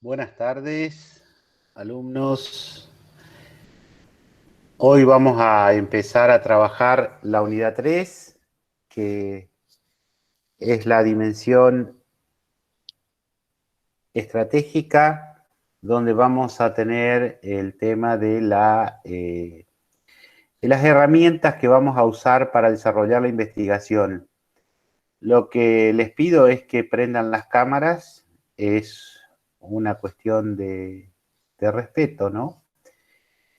Buenas tardes, alumnos. Hoy vamos a empezar a trabajar la unidad 3, que es la dimensión estratégica, donde vamos a tener el tema de las herramientas que vamos a usar para desarrollar la investigación. Lo que les pido es que prendan las cámaras, es una cuestión de respeto, ¿no?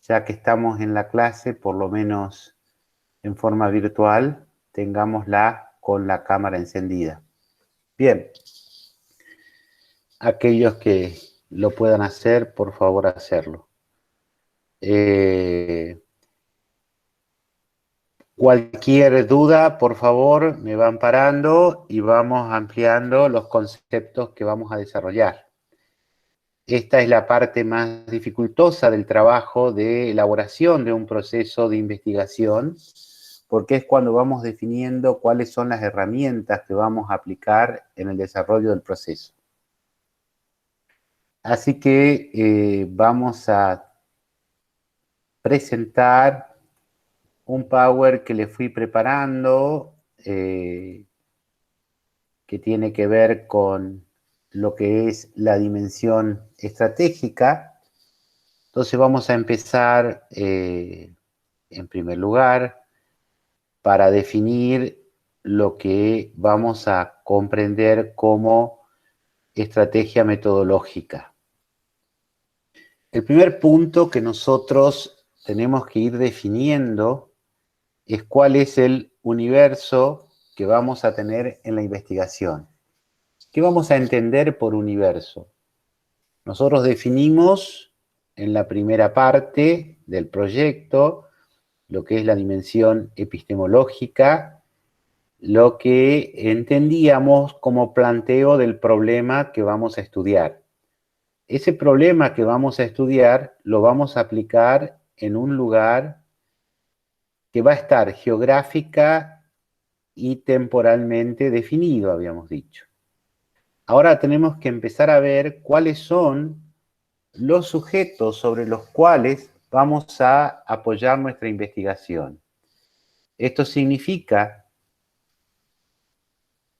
Ya que estamos en la clase, por lo menos en forma virtual, tengámosla con la cámara encendida. Bien, aquellos que lo puedan hacer, por favor, hacerlo. Cualquier duda, por favor, me van parando y vamos ampliando los conceptos que vamos a desarrollar. Esta es la parte más dificultosa del trabajo de elaboración de un proceso de investigación, porque es cuando vamos definiendo cuáles son las herramientas que vamos a aplicar en el desarrollo del proceso. Así que vamos a presentar un Power que le fui preparando, que tiene que ver con lo que es la dimensión estratégica. Entonces vamos a empezar, en primer lugar, para definir lo que vamos a comprender como estrategia metodológica. El primer punto que nosotros tenemos que ir definiendo es cuál es el universo que vamos a tener en la investigación. ¿Qué vamos a entender por universo? Nosotros definimos en la primera parte del proyecto lo que es la dimensión epistemológica, lo que entendíamos como planteo del problema que vamos a estudiar. Ese problema que vamos a estudiar lo vamos a aplicar en un lugar que va a estar geográfica y temporalmente definido, habíamos dicho. Ahora tenemos que empezar a ver cuáles son los sujetos sobre los cuales vamos a apoyar nuestra investigación. Esto significa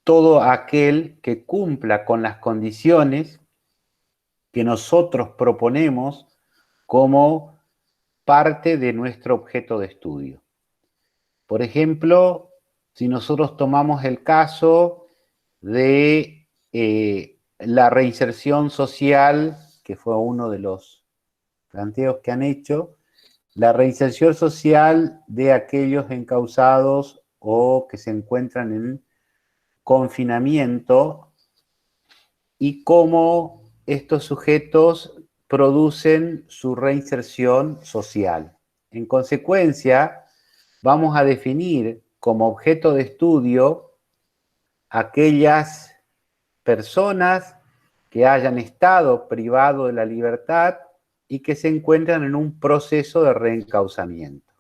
todo aquel que cumpla con las condiciones que nosotros proponemos como parte de nuestro objeto de estudio. Por ejemplo, si nosotros tomamos el caso de la reinserción social, que fue uno de los planteos que han hecho, la reinserción social de aquellos encausados o que se encuentran en confinamiento y cómo estos sujetos producen su reinserción social. En consecuencia, vamos a definir como objeto de estudio aquellas personas que hayan estado privados de la libertad y que se encuentran en un proceso de reencauzamiento.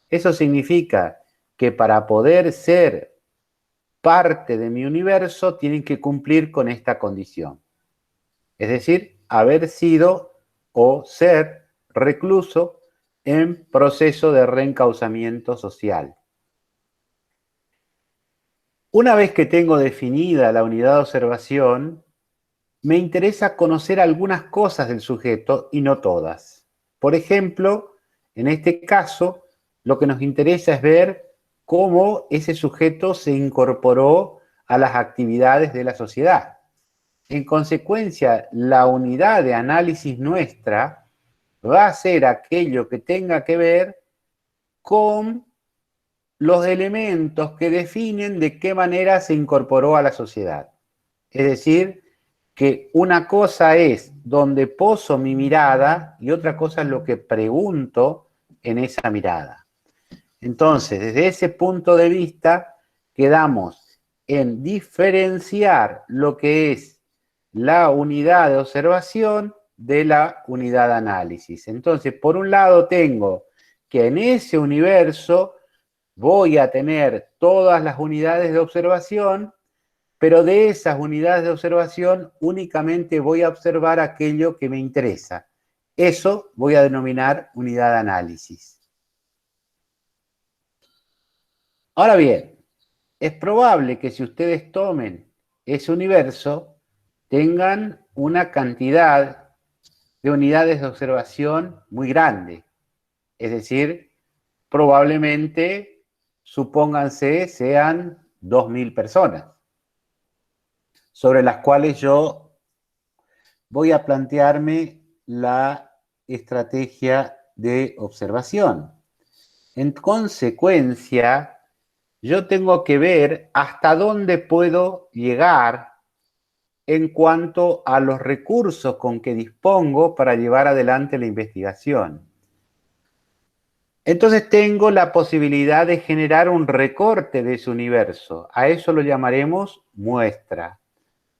Eso significa que para poder ser parte de mi universo tienen que cumplir con esta condición. Es decir, haber sido o ser recluso en proceso de reencauzamiento social. Una vez que tengo definida la unidad de observación, me interesa conocer algunas cosas del sujeto y no todas. Por ejemplo, en este caso, lo que nos interesa es ver cómo ese sujeto se incorporó a las actividades de la sociedad. En consecuencia, la unidad de análisis nuestra va a ser aquello que tenga que ver con los elementos que definen de qué manera se incorporó a la sociedad. Es decir, que una cosa es donde poso mi mirada y otra cosa es lo que pregunto en esa mirada. Entonces, desde ese punto de vista, quedamos en diferenciar lo que es la unidad de observación de la unidad de análisis. Entonces, por un lado tengo que en ese universo voy a tener todas las unidades de observación pero de esas unidades de observación únicamente voy a observar aquello que me interesa. Eso voy a denominar unidad de análisis. Ahora bien, es probable que si ustedes tomen ese universo, tengan una cantidad de unidades de observación muy grande. Es decir, probablemente, supónganse, sean 2.000 personas, sobre las cuales yo voy a plantearme la estrategia de observación. En consecuencia, yo tengo que ver hasta dónde puedo llegar en cuanto a los recursos con que dispongo para llevar adelante la investigación. Entonces tengo la posibilidad de generar un recorte de ese universo. A eso lo llamaremos muestra.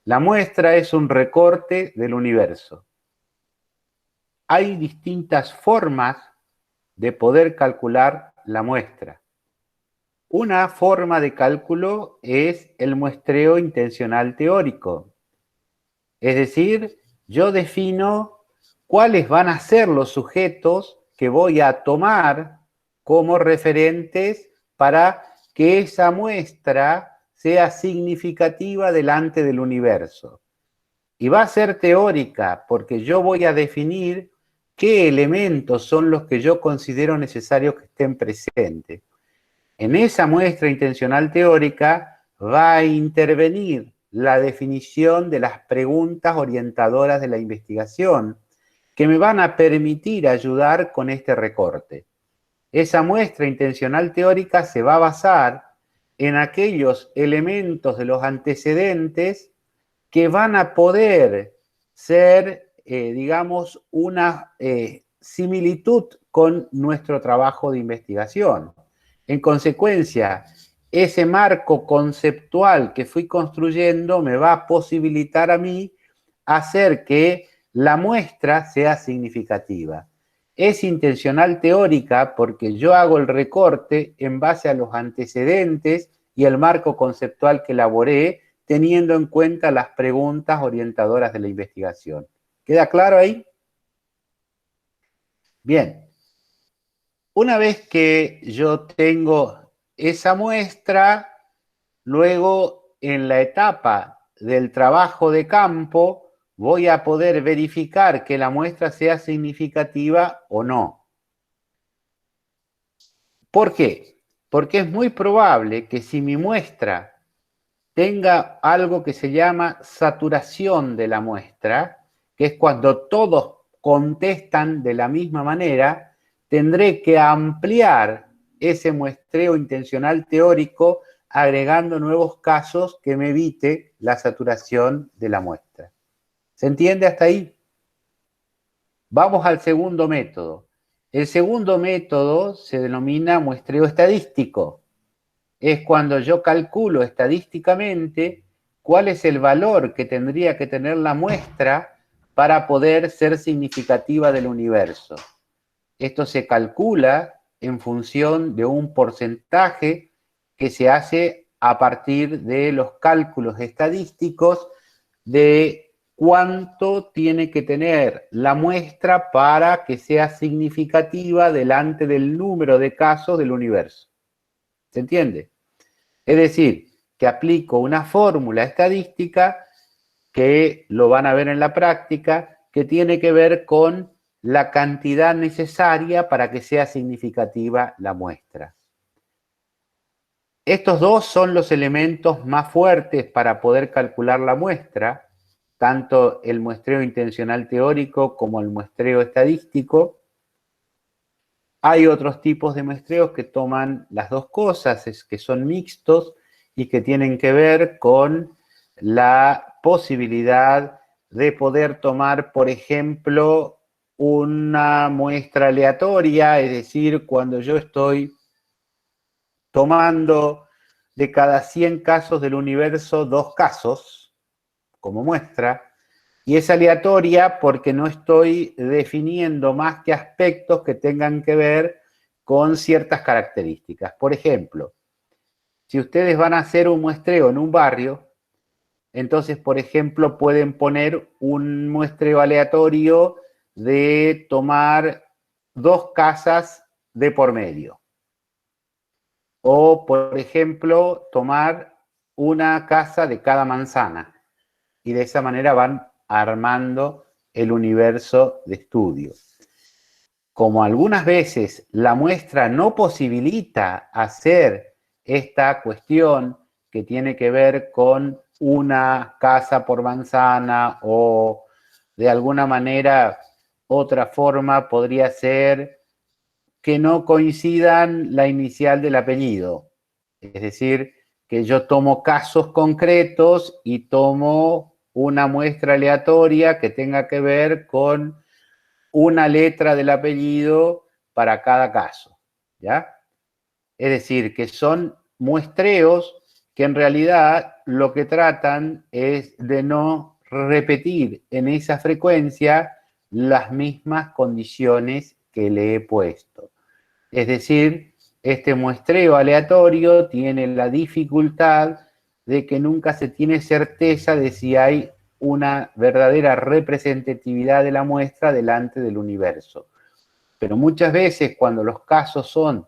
La muestra es un recorte del universo. Hay distintas formas de poder calcular la muestra. Una forma de cálculo es el muestreo intencional teórico. Es decir, yo defino cuáles van a ser los sujetos que voy a tomar como referentes para que esa muestra sea significativa delante del universo. Y va a ser teórica porque yo voy a definir qué elementos son los que yo considero necesarios que estén presentes. En esa muestra intencional teórica va a intervenir la definición de las preguntas orientadoras de la investigación que me van a permitir ayudar con este recorte. Esa muestra intencional teórica se va a basar en aquellos elementos de los antecedentes que van a poder ser, digamos, una similitud con nuestro trabajo de investigación. En consecuencia, ese marco conceptual que fui construyendo me va a posibilitar a mí hacer que la muestra sea significativa. Es intencional teórica porque yo hago el recorte en base a los antecedentes y el marco conceptual que elaboré, teniendo en cuenta las preguntas orientadoras de la investigación. ¿Queda claro ahí? Bien. Una vez que yo tengo esa muestra, luego en la etapa del trabajo de campo voy a poder verificar que la muestra sea significativa o no. ¿Por qué? Porque es muy probable que si mi muestra tenga algo que se llama saturación de la muestra, que es cuando todos contestan de la misma manera, tendré que ampliar ese muestreo intencional teórico agregando nuevos casos que me evite la saturación de la muestra. ¿Se entiende hasta ahí? Vamos al segundo método. El segundo método se denomina muestreo estadístico. Es cuando yo calculo estadísticamente cuál es el valor que tendría que tener la muestra para poder ser significativa del universo. Esto se calcula en función de un porcentaje que se hace a partir de los cálculos estadísticos de cuánto tiene que tener la muestra para que sea significativa delante del número de casos del universo. ¿Se entiende? Es decir, que aplico una fórmula estadística que lo van a ver en la práctica, que tiene que ver con la cantidad necesaria para que sea significativa la muestra. Estos dos son los elementos más fuertes para poder calcular la muestra, tanto el muestreo intencional teórico como el muestreo estadístico. Hay otros tipos de muestreos que toman las dos cosas, que son mixtos y que tienen que ver con la posibilidad de poder tomar, por ejemplo, una muestra aleatoria, es decir, cuando yo estoy tomando de cada 100 casos del universo 2 casos como muestra, y es aleatoria porque no estoy definiendo más que aspectos que tengan que ver con ciertas características. Por ejemplo, si ustedes van a hacer un muestreo en un barrio, Entonces, por ejemplo, pueden poner un muestreo aleatorio de tomar 2 casas de por medio. O, por ejemplo, tomar una casa de cada manzana. Y de esa manera van armando el universo de estudio. Como algunas veces la muestra no posibilita hacer esta cuestión que tiene que ver con una casa por manzana o de alguna manera otra forma podría ser que no coincidan la inicial del apellido. Es decir, que yo tomo casos concretos y tomo una muestra aleatoria que tenga que ver con una letra del apellido para cada caso, ¿ya? Es decir, que son muestreos que en realidad lo que tratan es de no repetir en esa frecuencia las mismas condiciones que le he puesto. Es decir, este muestreo aleatorio tiene la dificultad de que nunca se tiene certeza de si hay una verdadera representatividad de la muestra delante del universo. Pero muchas veces cuando los casos son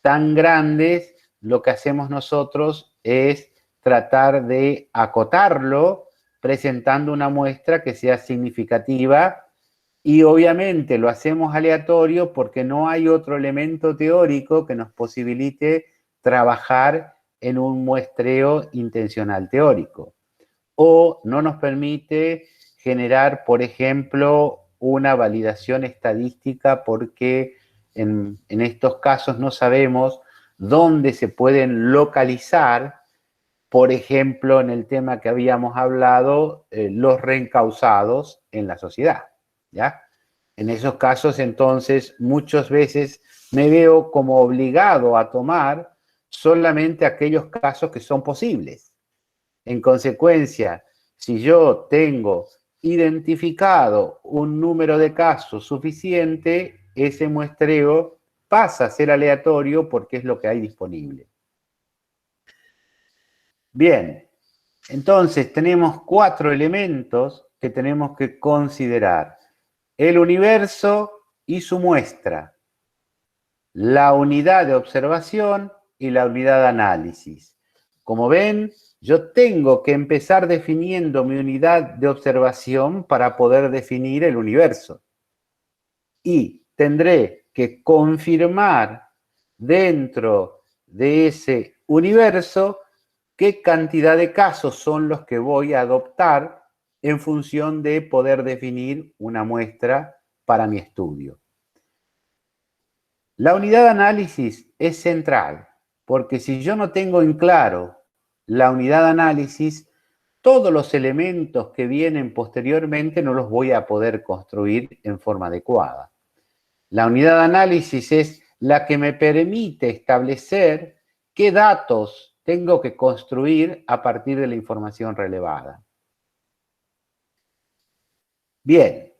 tan grandes, lo que hacemos nosotros es tratar de acotarlo presentando una muestra que sea significativa y obviamente lo hacemos aleatorio porque no hay otro elemento teórico que nos posibilite trabajar en un muestreo intencional teórico. O no nos permite generar, por ejemplo, una validación estadística porque en estos casos no sabemos dónde se pueden localizar, por ejemplo, en el tema que habíamos hablado, los reencausados en la sociedad, ¿ya? En esos casos, entonces, muchas veces me veo como obligado a tomar solamente aquellos casos que son posibles. En consecuencia, si yo tengo identificado un número de casos suficiente, ese muestreo pasa a ser aleatorio porque es lo que hay disponible. Bien, entonces tenemos 4 elementos que tenemos que considerar. El universo y su muestra, la unidad de observación y la unidad de análisis. Como ven, yo tengo que empezar definiendo mi unidad de observación para poder definir el universo. Y tendré que confirmar dentro de ese universo qué cantidad de casos son los que voy a adoptar en función de poder definir una muestra para mi estudio. La unidad de análisis es central, porque si yo no tengo en claro la unidad de análisis, todos los elementos que vienen posteriormente no los voy a poder construir en forma adecuada. La unidad de análisis es la que me permite establecer qué datos tengo que construir a partir de la información relevada. Bien.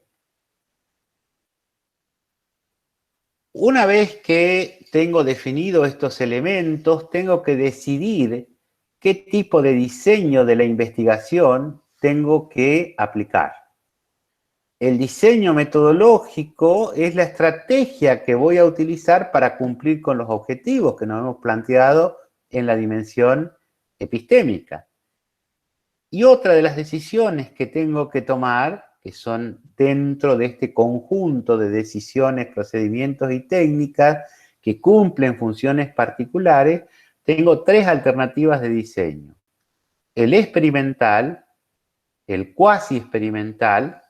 Una vez que tengo definido estos elementos, tengo que decidir qué tipo de diseño de la investigación tengo que aplicar. El diseño metodológico es la estrategia que voy a utilizar para cumplir con los objetivos que nos hemos planteado en la dimensión epistémica. Y otra de las decisiones que tengo que tomar, que son dentro de este conjunto de decisiones, procedimientos y técnicas que cumplen funciones particulares, tengo 3 alternativas de diseño. El experimental, el cuasi experimental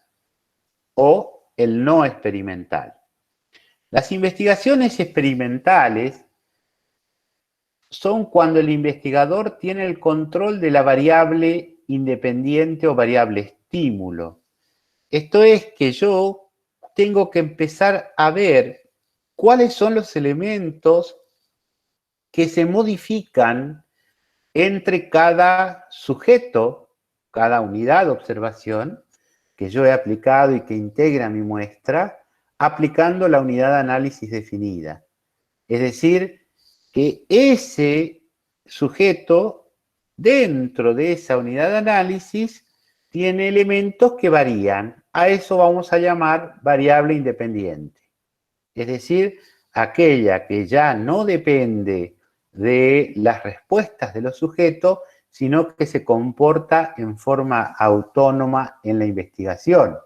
o el no experimental. Las investigaciones experimentales son cuando el investigador tiene el control de la variable independiente o variable estímulo. Esto es que yo tengo que empezar a ver cuáles son los elementos que se modifican entre cada sujeto, cada unidad de observación que yo he aplicado y que integra mi muestra, aplicando la unidad de análisis definida. Es decir, que ese sujeto dentro de esa unidad de análisis tiene elementos que varían. A eso vamos a llamar variable independiente. Es decir, aquella que ya no depende de las respuestas de los sujetos, sino que se comporta en forma autónoma en la investigación.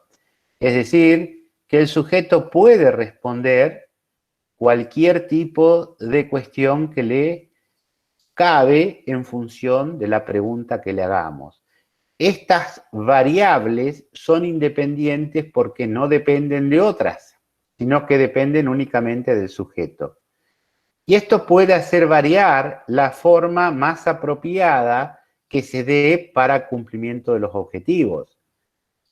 Es decir, que el sujeto puede responder cualquier tipo de cuestión que le cabe en función de la pregunta que le hagamos. Estas variables son independientes porque no dependen de otras, sino que dependen únicamente del sujeto. Y esto puede hacer variar la forma más apropiada que se dé para cumplimiento de los objetivos.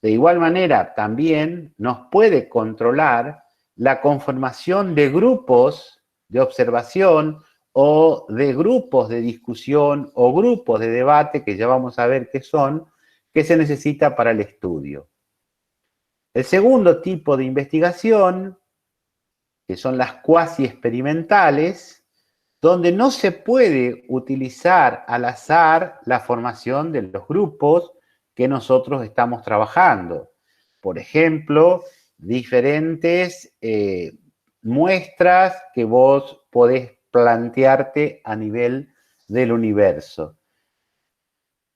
De igual manera, también nos puede controlar la conformación de grupos de observación o de grupos de discusión o grupos de debate, que ya vamos a ver qué son, que se necesita para el estudio. El segundo tipo de investigación, que son las cuasi experimentales, donde no se puede utilizar al azar la formación de los grupos que nosotros estamos trabajando. Por ejemplo, diferentes muestras que vos podés plantearte a nivel del universo.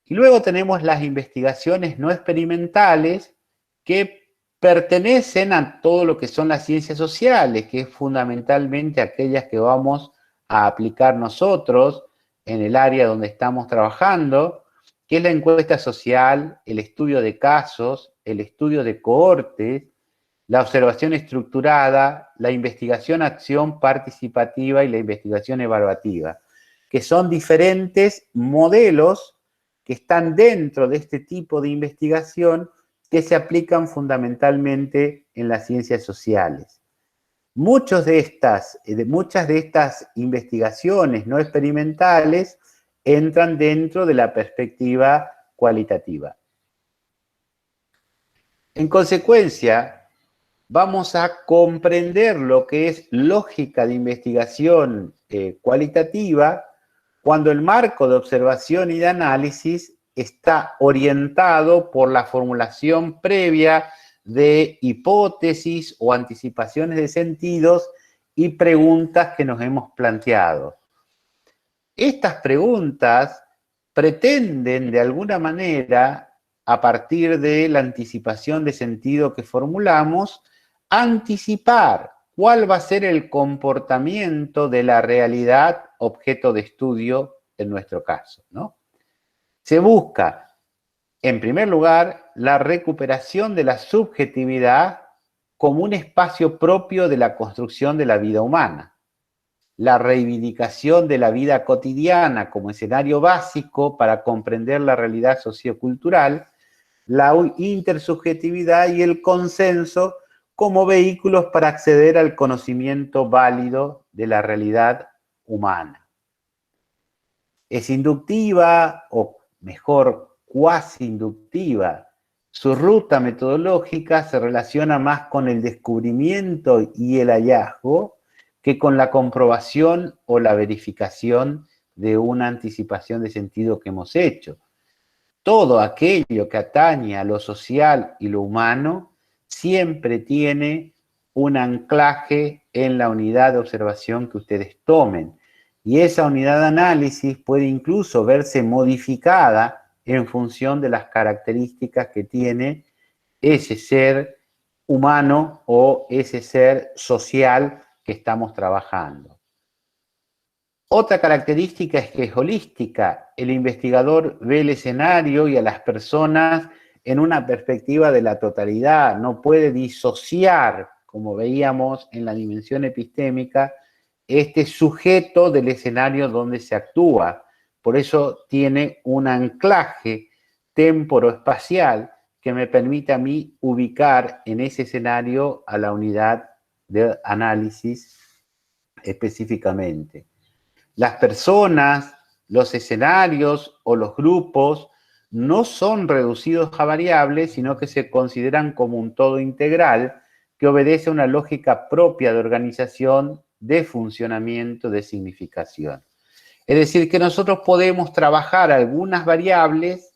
Y luego tenemos las investigaciones no experimentales que pertenecen a todo lo que son las ciencias sociales, que es fundamentalmente aquellas que vamos a aplicar nosotros en el área donde estamos trabajando, que es la encuesta social, el estudio de casos, el estudio de cohortes, la observación estructurada, la investigación-acción participativa y la investigación evaluativa, que son diferentes modelos que están dentro de este tipo de investigación que se aplican fundamentalmente en las ciencias sociales. Muchas de estas investigaciones no experimentales entran dentro de la perspectiva cualitativa. En consecuencia, vamos a comprender lo que es lógica de investigación cualitativa cuando el marco de observación y de análisis está orientado por la formulación previa de hipótesis o anticipaciones de sentidos y preguntas que nos hemos planteado. Estas preguntas pretenden de alguna manera, a partir de la anticipación de sentido que formulamos, anticipar cuál va a ser el comportamiento de la realidad objeto de estudio en nuestro caso, ¿no? Se busca, en primer lugar, la recuperación de la subjetividad como un espacio propio de la construcción de la vida humana, la reivindicación de la vida cotidiana como escenario básico para comprender la realidad sociocultural, la intersubjetividad y el consenso como vehículos para acceder al conocimiento válido de la realidad humana. Es inductiva, o mejor, cuasi inductiva. Su ruta metodológica se relaciona más con el descubrimiento y el hallazgo que con la comprobación o la verificación de una anticipación de sentido que hemos hecho. Todo aquello que atañe a lo social y lo humano siempre tiene un anclaje en la unidad de observación que ustedes tomen. Y esa unidad de análisis puede incluso verse modificada en función de las características que tiene ese ser humano o ese ser social que estamos trabajando. Otra característica es que es holística. El investigador ve el escenario y a las personas en una perspectiva de la totalidad. No puede disociar, como veíamos en la dimensión epistémica, este sujeto del escenario donde se actúa. Por eso tiene un anclaje temporoespacial que me permite a mí ubicar en ese escenario a la unidad de análisis específicamente. Las personas, los escenarios o los grupos no son reducidos a variables, sino que se consideran como un todo integral que obedece a una lógica propia de organización, de funcionamiento, de significación. Es decir, que nosotros podemos trabajar algunas variables,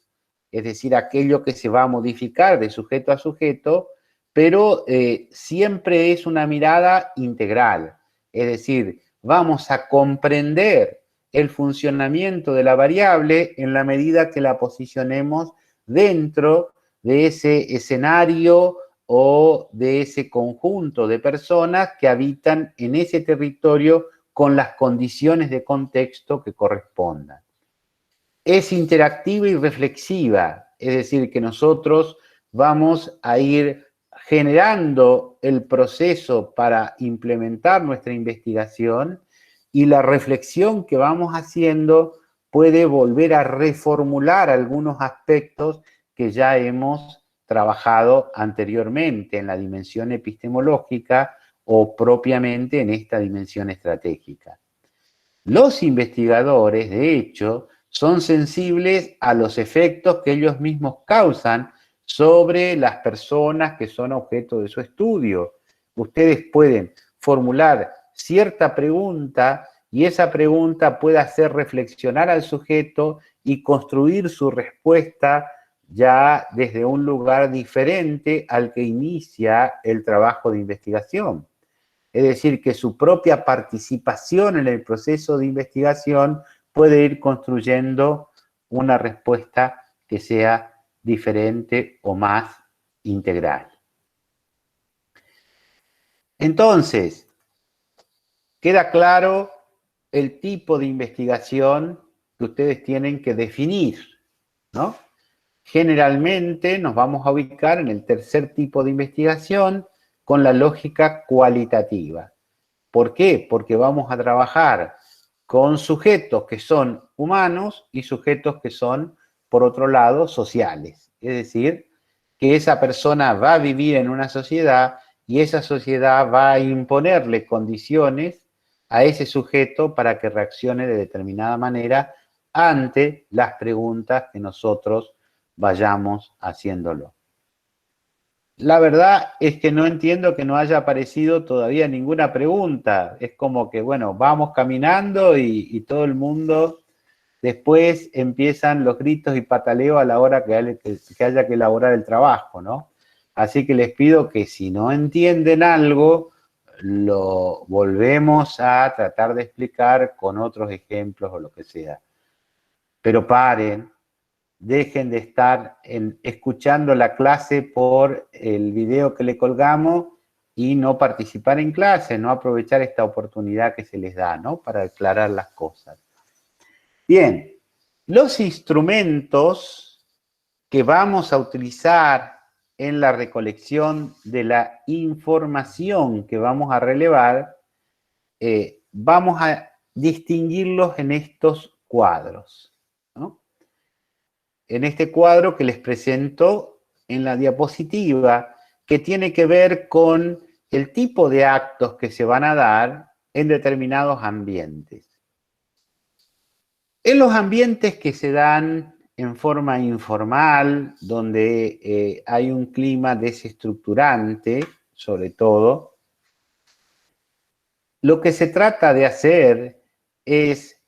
es decir, aquello que se va a modificar de sujeto a sujeto, pero siempre es una mirada integral. Es decir, vamos a comprender el funcionamiento de la variable en la medida que la posicionemos dentro de ese escenario o de ese conjunto de personas que habitan en ese territorio con las condiciones de contexto que correspondan. Es interactiva y reflexiva, es decir, que nosotros vamos a ir generando el proceso para implementar nuestra investigación y la reflexión que vamos haciendo puede volver a reformular algunos aspectos que ya hemos trabajado anteriormente en la dimensión epistemológica o propiamente en esta dimensión estratégica. Los investigadores, de hecho, son sensibles a los efectos que ellos mismos causan sobre las personas que son objeto de su estudio. Ustedes pueden formular cierta pregunta y esa pregunta puede hacer reflexionar al sujeto y construir su respuesta ya desde un lugar diferente al que inicia el trabajo de investigación. Es decir, que su propia participación en el proceso de investigación puede ir construyendo una respuesta que sea diferente o más integral. Entonces, queda claro el tipo de investigación que ustedes tienen que definir, ¿no? Generalmente nos vamos a ubicar en el tercer tipo de investigación con la lógica cualitativa. ¿Por qué? Porque vamos a trabajar con sujetos que son humanos y sujetos que son, por otro lado, sociales. Es decir, que esa persona va a vivir en una sociedad y esa sociedad va a imponerle condiciones a ese sujeto para que reaccione de determinada manera ante las preguntas que nosotros vayamos haciéndolo. La verdad es que no entiendo que no haya aparecido todavía ninguna pregunta. Es como que, bueno, vamos caminando y todo el mundo, después empiezan los gritos y pataleos a la hora que haya que elaborar el trabajo, ¿no? Así que les pido que si no entienden algo, lo volvemos a tratar de explicar con otros ejemplos o lo que sea. Pero paren, dejen de estar escuchando la clase por el video que le colgamos y no participar en clase, no aprovechar esta oportunidad que se les da, ¿no? Para aclarar las cosas. Bien, los instrumentos que vamos a utilizar en la recolección de la información que vamos a relevar, vamos a distinguirlos en estos cuadros, ¿no? En este cuadro que les presento en la diapositiva, que tiene que ver con el tipo de actos que se van a dar en determinados ambientes. En los ambientes que se dan en forma informal, donde hay un clima desestructurante, sobre todo, lo que se trata de hacer es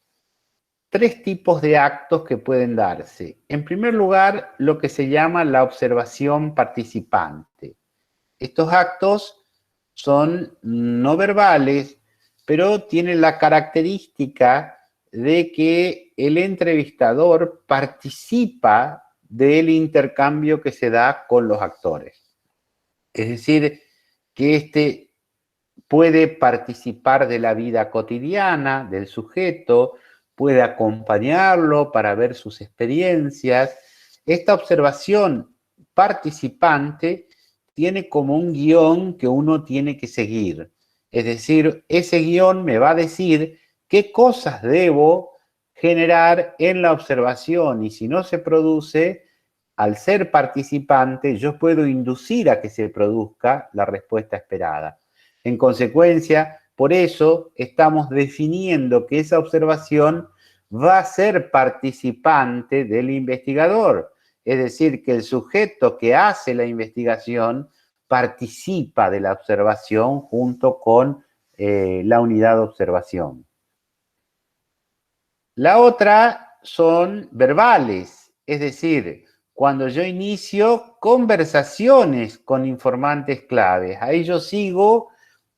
tres tipos de actos que pueden darse. En primer lugar, lo que se llama la observación participante. Estos actos son no verbales, pero tienen la característica de que el entrevistador participa del intercambio que se da con los actores. Es decir, que éste puede participar de la vida cotidiana del sujeto, puede acompañarlo para ver sus experiencias. Esta observación participante tiene como un guión que uno tiene que seguir. Es decir, ese guión me va a decir qué cosas debo generar en la observación y si no se produce, al ser participante, yo puedo inducir a que se produzca la respuesta esperada. En consecuencia, por eso estamos definiendo que esa observación va a ser participante del investigador. Es decir, que el sujeto que hace la investigación participa de la observación junto con la unidad de observación. La otra son verbales, es decir, cuando yo inicio conversaciones con informantes claves. Ahí yo sigo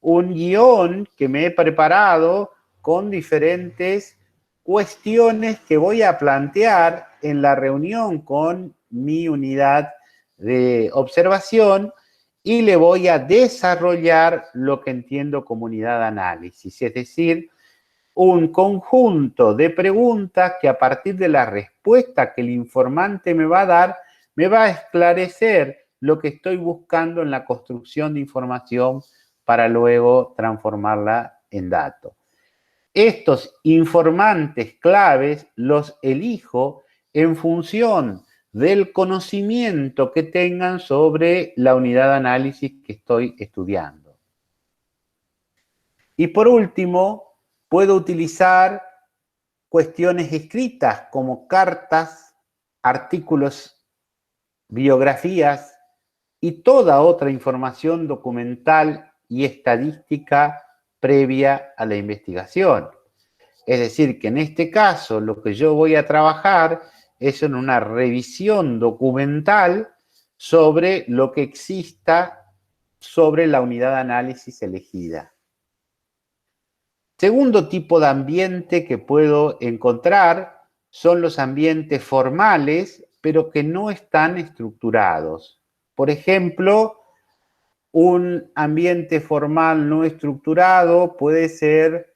un guión que me he preparado con diferentes cuestiones que voy a plantear en la reunión con mi unidad de observación y le voy a desarrollar lo que entiendo como unidad de análisis, es decir, un conjunto de preguntas que a partir de la respuesta que el informante me va a dar, me va a esclarecer lo que estoy buscando en la construcción de información para luego transformarla en datos. Estos informantes claves los elijo en función del conocimiento que tengan sobre la unidad de análisis que estoy estudiando. Y por último, puedo utilizar cuestiones escritas como cartas, artículos, biografías y toda otra información documental y estadística previa a la investigación. Es decir, que en este caso lo que yo voy a trabajar es en una revisión documental sobre lo que exista sobre la unidad de análisis elegida. Segundo tipo de ambiente que puedo encontrar son los ambientes formales, pero que no están estructurados. Por ejemplo, un ambiente formal no estructurado puede ser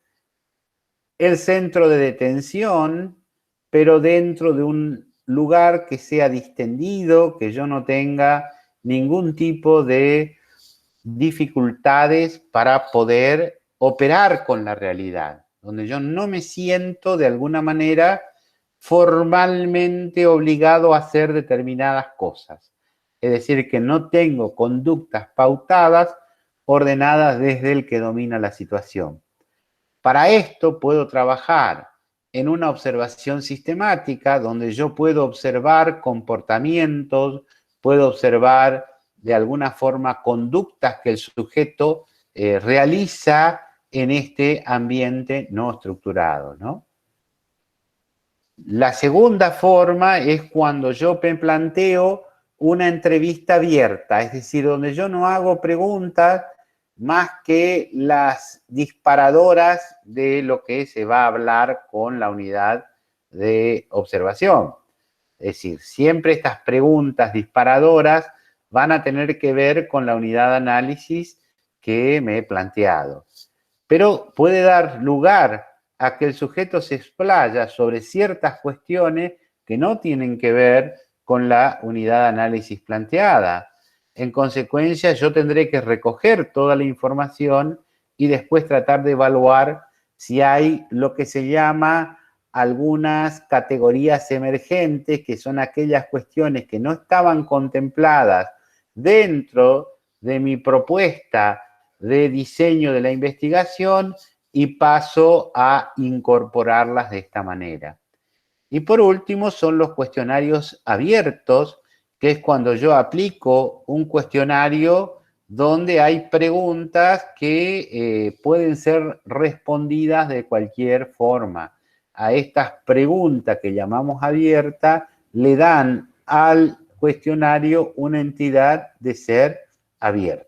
el centro de detención, pero dentro de un lugar que sea distendido, que yo no tenga ningún tipo de dificultades para poder operar con la realidad, donde yo no me siento de alguna manera formalmente obligado a hacer determinadas cosas. Es decir, que no tengo conductas pautadas ordenadas desde el que domina la situación. Para esto puedo trabajar en una observación sistemática donde yo puedo observar comportamientos, puedo observar de alguna forma conductas que el sujeto realiza en este ambiente no estructurado, ¿no? La segunda forma es cuando yo me planteo una entrevista abierta, es decir, donde yo no hago preguntas más que las disparadoras de lo que se va a hablar con la unidad de observación. Es decir, siempre estas preguntas disparadoras van a tener que ver con la unidad de análisis que me he planteado. Pero puede dar lugar a que el sujeto se explaya sobre ciertas cuestiones que no tienen que ver con la unidad de análisis planteada. En consecuencia, yo tendré que recoger toda la información y después tratar de evaluar si hay lo que se llama algunas categorías emergentes, que son aquellas cuestiones que no estaban contempladas dentro de mi propuesta de diseño de la investigación y paso a incorporarlas de esta manera. Y por último son los cuestionarios abiertos, que es cuando yo aplico un cuestionario donde hay preguntas que pueden ser respondidas de cualquier forma. A estas preguntas que llamamos abiertas le dan al cuestionario una entidad de ser abierto.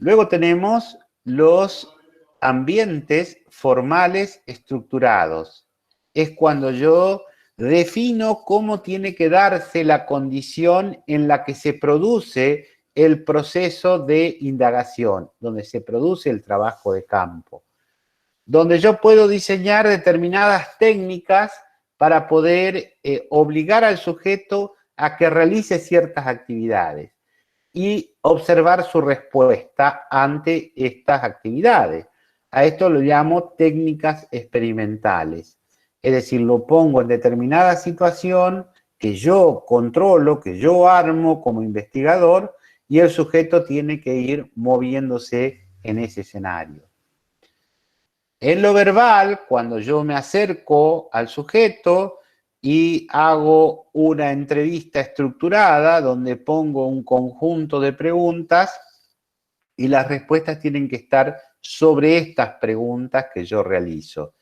Luego tenemos los ambientes formales estructurados. Es cuando yo defino cómo tiene que darse la condición en la que se produce el proceso de indagación, donde se produce el trabajo de campo, donde yo puedo diseñar determinadas técnicas para poder obligar al sujeto a que realice ciertas actividades y observar su respuesta ante estas actividades. A esto lo llamo técnicas experimentales. Es decir, lo pongo en determinada situación que yo controlo, que yo armo como investigador y el sujeto tiene que ir moviéndose en ese escenario. En lo verbal, cuando yo me acerco al sujeto y hago una entrevista estructurada donde pongo un conjunto de preguntas y las respuestas tienen que estar sobre estas preguntas que yo realizo.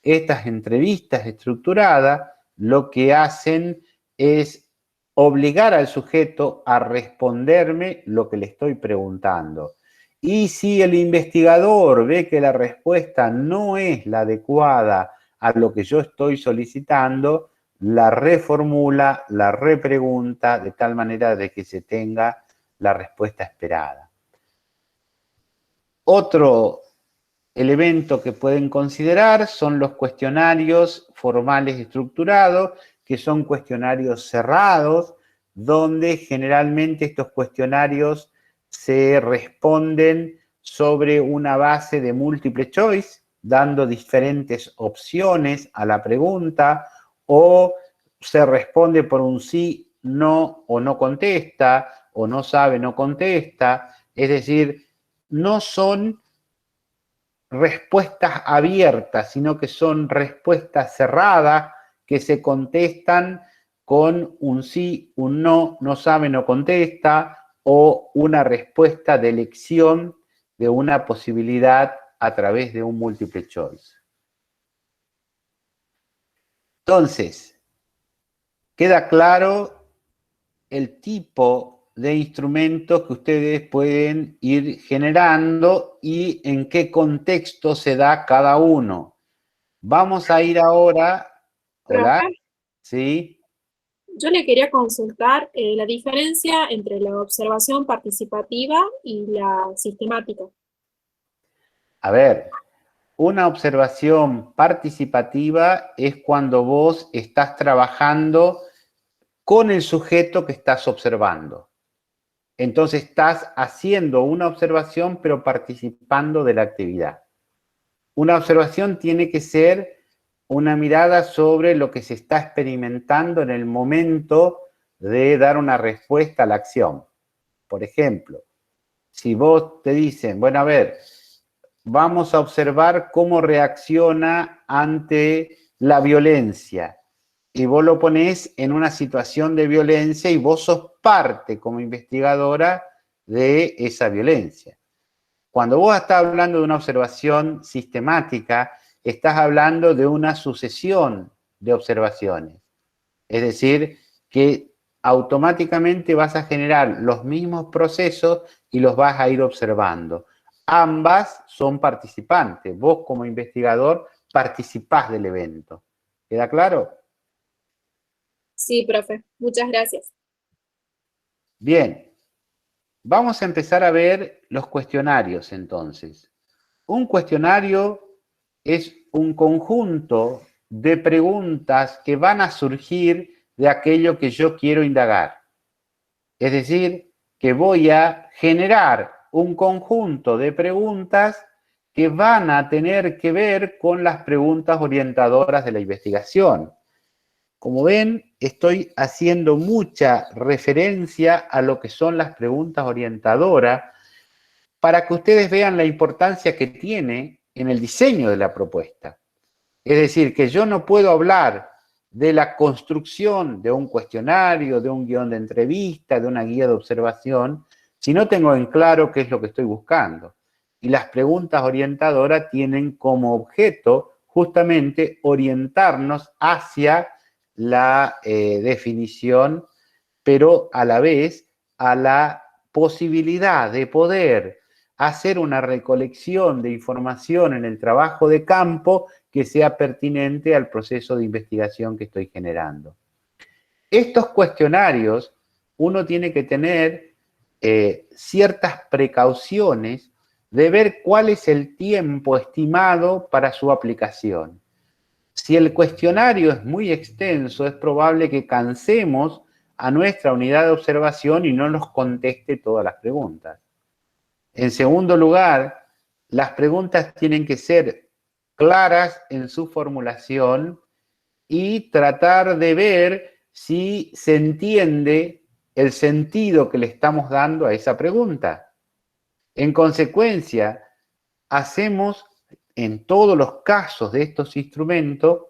estas entrevistas estructuradas lo que hacen es obligar al sujeto a responderme lo que le estoy preguntando. Y si el investigador ve que la respuesta no es la adecuada a lo que yo estoy solicitando, la reformula, la repregunta, de tal manera de que se tenga la respuesta esperada. Otro elemento que pueden considerar son los cuestionarios formales estructurados, que son cuestionarios cerrados, donde generalmente estos cuestionarios se responden sobre una base de múltiple choice, dando diferentes opciones a la pregunta, o se responde por un sí, no o no contesta, o no sabe, no contesta. Es decir, no son respuestas abiertas, sino que son respuestas cerradas que se contestan con un sí, un no, no sabe, no contesta, o una respuesta de elección de una posibilidad a través de un múltiple choice. Entonces, queda claro el tipo de instrumentos que ustedes pueden ir generando y en qué contexto se da cada uno. Vamos a ir ahora. Hola, Profe, ¿sí? yo le quería consultar la diferencia entre la observación participativa y la sistemática. A ver, una observación participativa es cuando vos estás trabajando con el sujeto que estás observando. Entonces estás haciendo una observación pero participando de la actividad. Una observación tiene que ser una mirada sobre lo que se está experimentando en el momento de dar una respuesta a la acción. Por ejemplo, si vos te dicen, bueno, a ver, vamos a observar cómo reacciona ante la violencia, y vos lo ponés en una situación de violencia y vos sos parte como investigadora de esa violencia. Cuando vos estás hablando de una observación sistemática, estás hablando de una sucesión de observaciones. Es decir, que automáticamente vas a generar los mismos procesos y los vas a ir observando. Ambas son participantes. Vos como investigador participás del evento. ¿Queda claro? Sí, profe, muchas gracias. Bien, vamos a empezar a ver los cuestionarios entonces. Un cuestionario es un conjunto de preguntas que van a surgir de aquello que yo quiero indagar. Es decir, que voy a generar un conjunto de preguntas que van a tener que ver con las preguntas orientadoras de la investigación. Como ven, estoy haciendo mucha referencia a lo que son las preguntas orientadoras para que ustedes vean la importancia que tiene en el diseño de la propuesta. Es decir, que yo no puedo hablar de la construcción de un cuestionario, de un guión de entrevista, de una guía de observación, si no tengo en claro qué es lo que estoy buscando. Y las preguntas orientadoras tienen como objeto justamente orientarnos hacia la definición, pero a la vez a la posibilidad de poder hacer una recolección de información en el trabajo de campo que sea pertinente al proceso de investigación que estoy generando. Estos cuestionarios, uno tiene que tener ciertas precauciones de ver cuál es el tiempo estimado para su aplicación. Si el cuestionario es muy extenso, es probable que cansemos a nuestra unidad de observación y no nos conteste todas las preguntas. En segundo lugar, las preguntas tienen que ser claras en su formulación y tratar de ver si se entiende el sentido que le estamos dando a esa pregunta. En consecuencia, hacemos en todos los casos de estos instrumentos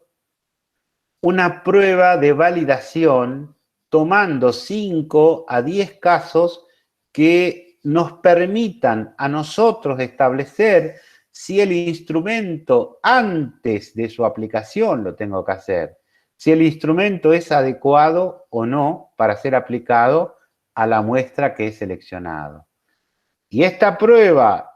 una prueba de validación tomando 5 a 10 casos que nos permitan a nosotros establecer si el instrumento antes de su aplicación lo tengo que hacer, si el instrumento es adecuado o no para ser aplicado a la muestra que he seleccionado. Y esta prueba,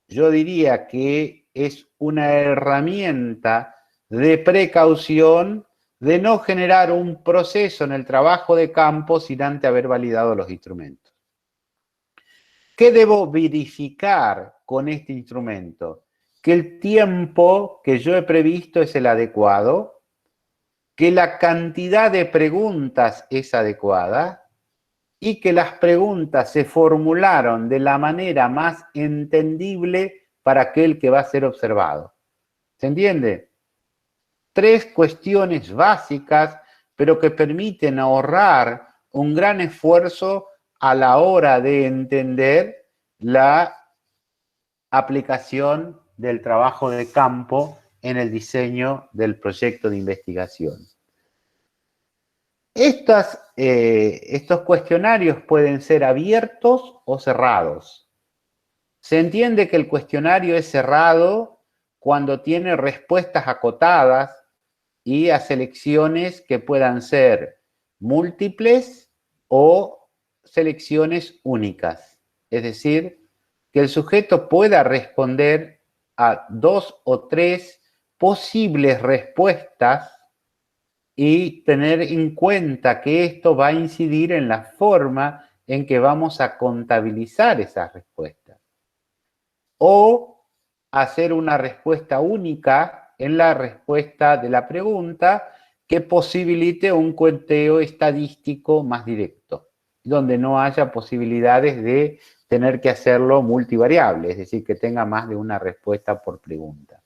yo diría que es una herramienta de precaución de no generar un proceso en el trabajo de campo sin antes haber validado los instrumentos. ¿Qué debo verificar con este instrumento? Que el tiempo que yo he previsto es el adecuado, que la cantidad de preguntas es adecuada y que las preguntas se formularon de la manera más entendible para aquel que va a ser observado. ¿Se entiende? 3 cuestiones básicas, pero que permiten ahorrar un gran esfuerzo a la hora de entender la aplicación del trabajo de campo en el diseño del proyecto de investigación. Estos cuestionarios pueden ser abiertos o cerrados. Se entiende que el cuestionario es cerrado cuando tiene respuestas acotadas y a selecciones que puedan ser múltiples o selecciones únicas. Es decir, que el sujeto pueda responder a 2 o 3 posibles respuestas y tener en cuenta que esto va a incidir en la forma en que vamos a contabilizar esas respuestas. O hacer una respuesta única en la respuesta de la pregunta que posibilite un conteo estadístico más directo, donde no haya posibilidades de tener que hacerlo multivariable, es decir, que tenga más de una respuesta por pregunta.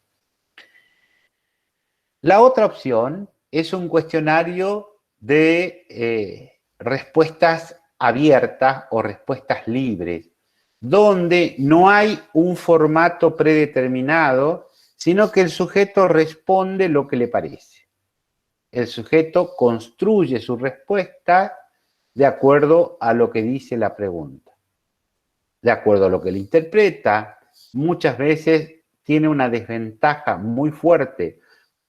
La otra opción es un cuestionario de respuestas abiertas o respuestas libres, donde no hay un formato predeterminado, sino que el sujeto responde lo que le parece. El sujeto construye su respuesta de acuerdo a lo que dice la pregunta, de acuerdo a lo que le interpreta. Muchas veces tiene una desventaja muy fuerte,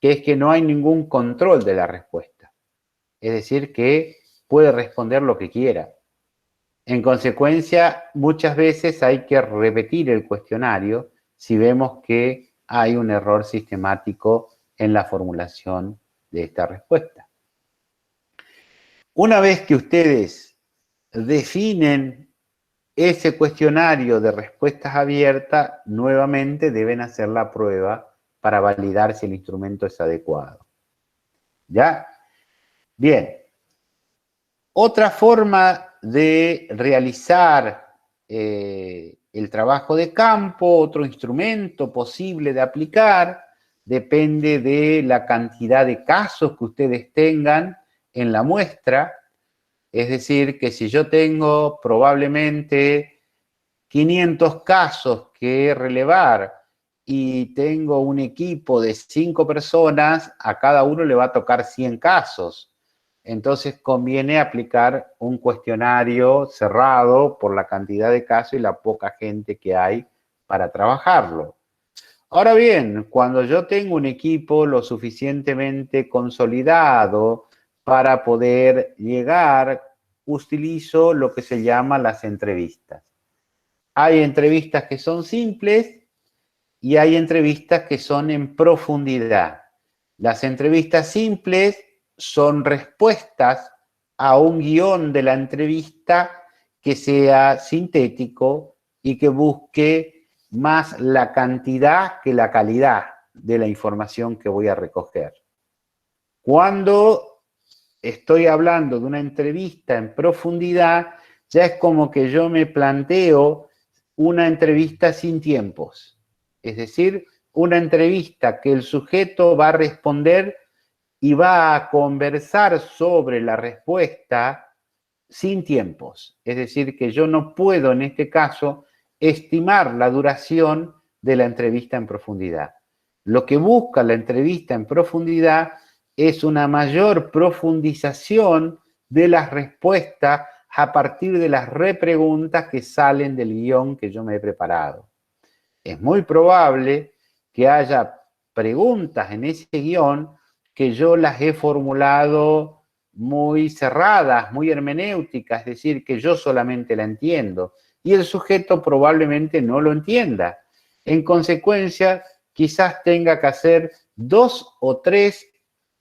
que es que no hay ningún control de la respuesta. Es decir, que puede responder lo que quiera. En consecuencia, muchas veces hay que repetir el cuestionario si vemos que hay un error sistemático en la formulación de esta respuesta. Una vez que ustedes definen ese cuestionario de respuestas abiertas, nuevamente deben hacer la prueba para validar si el instrumento es adecuado. ¿Ya? Bien. Otra forma de realizar el trabajo de campo, otro instrumento posible de aplicar, depende de la cantidad de casos que ustedes tengan en la muestra. Es decir, que si yo tengo probablemente 500 casos que relevar y tengo un equipo de 5 personas, a cada uno le va a tocar 100 casos. Entonces conviene aplicar un cuestionario cerrado por la cantidad de casos y la poca gente que hay para trabajarlo. Ahora bien, cuando yo tengo un equipo lo suficientemente consolidado para poder llegar, utilizo lo que se llama las entrevistas. Hay entrevistas que son simples y hay entrevistas que son en profundidad. Las entrevistas simples son respuestas a un guión de la entrevista que sea sintético y que busque más la cantidad que la calidad de la información que voy a recoger. Cuando estoy hablando de una entrevista en profundidad, ya es como que yo me planteo una entrevista sin tiempos. Es decir, una entrevista que el sujeto va a responder y va a conversar sobre la respuesta sin tiempos. Es decir, que yo no puedo en este caso estimar la duración de la entrevista en profundidad. Lo que busca la entrevista en profundidad es una mayor profundización de las respuestas a partir de las repreguntas que salen del guión que yo me he preparado. es muy probable que haya preguntas en ese guión que yo las he formulado muy cerradas, muy hermenéuticas, es decir, que yo solamente la entiendo y el sujeto probablemente no lo entienda. En consecuencia, quizás tenga que hacer 2 o 3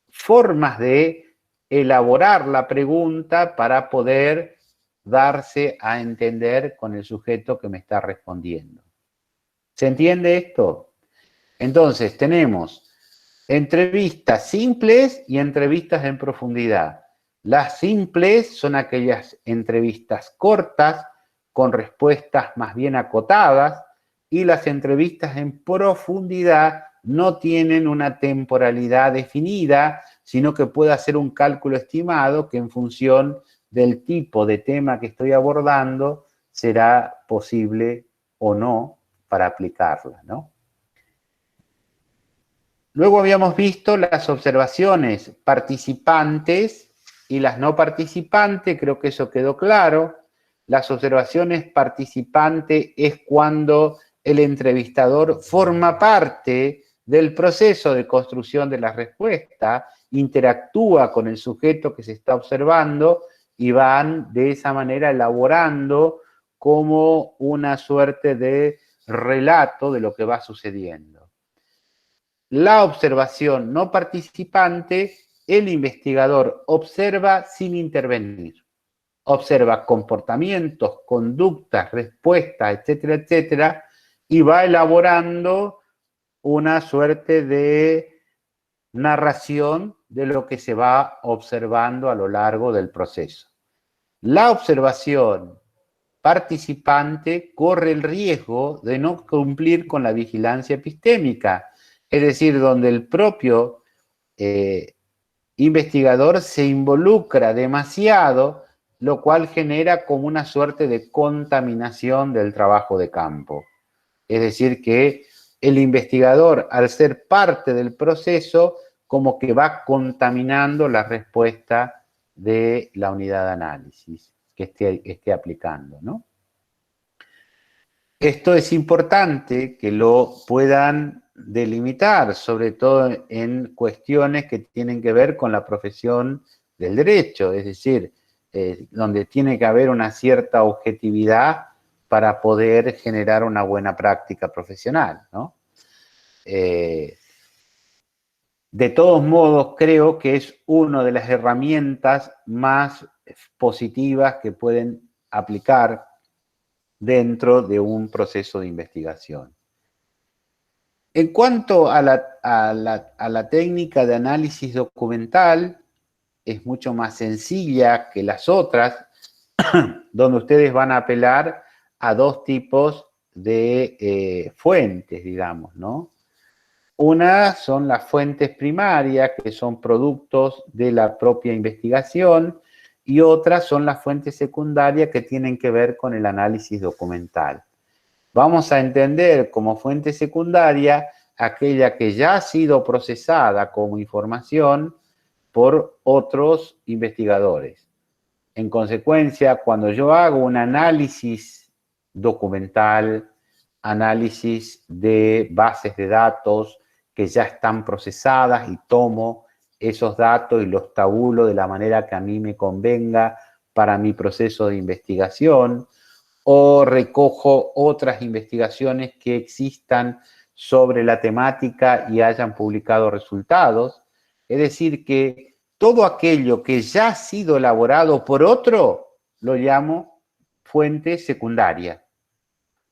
formas de elaborar la pregunta para poder darse a entender con el sujeto que me está respondiendo. ¿Se entiende esto? Entonces, tenemos entrevistas simples y entrevistas en profundidad. Las simples son aquellas entrevistas cortas, con respuestas más bien acotadas, y las entrevistas en profundidad no tienen una temporalidad definida, sino que puede hacer un cálculo estimado que en función del tipo de tema que estoy abordando será posible o no para aplicarla, ¿no? Luego habíamos visto las observaciones participantes y las no participantes, creo que eso quedó claro. Las observaciones participantes es cuando el entrevistador forma parte del proceso de construcción de la respuesta, interactúa con el sujeto que se está observando y van de esa manera elaborando como una suerte de relato de lo que va sucediendo. La observación no participante, el investigador observa sin intervenir. Observa comportamientos, conductas, respuestas, etcétera, etcétera, y va elaborando una suerte de narración de lo que se va observando a lo largo del proceso. La observación participante corre el riesgo de no cumplir con la vigilancia epistémica, es decir, donde el propio investigador se involucra demasiado, lo cual genera como una suerte de contaminación del trabajo de campo. Es decir, que el investigador, al ser parte del proceso, como que va contaminando la respuesta de la unidad de análisis que esté aplicando, ¿no? Esto es importante que lo puedan delimitar, sobre todo en cuestiones que tienen que ver con la profesión del derecho, es decir, donde tiene que haber una cierta objetividad para poder generar una buena práctica profesional, ¿no? De todos modos, creo que es una de las herramientas más positivas que pueden aplicar dentro de un proceso de investigación. En cuanto a la técnica de análisis documental, es mucho más sencilla que las otras, donde ustedes van a apelar a 2 tipos de fuentes, digamos, ¿no? Una son las fuentes primarias, que son productos de la propia investigación, y otras son las fuentes secundarias que tienen que ver con el análisis documental. Vamos a entender como fuente secundaria aquella que ya ha sido procesada como información por otros investigadores. En consecuencia, cuando yo hago un análisis documental, análisis de bases de datos que ya están procesadas y tomo esos datos y los tabulo de la manera que a mí me convenga para mi proceso de investigación, o recojo otras investigaciones que existan sobre la temática y hayan publicado resultados. Es decir, que todo aquello que ya ha sido elaborado por otro, lo llamo fuente secundaria.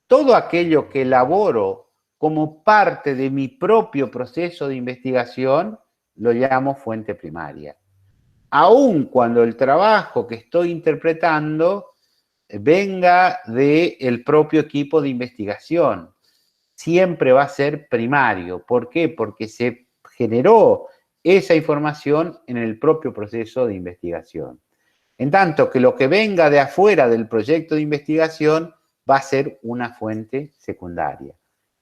Todo aquello que elaboro como parte de mi propio proceso de investigación, lo llamo fuente primaria. Aun cuando el trabajo que estoy interpretando venga del propio equipo de investigación, siempre va a ser primario. ¿Por qué? Porque se generó esa información en el propio proceso de investigación. En tanto que lo que venga de afuera del proyecto de investigación va a ser una fuente secundaria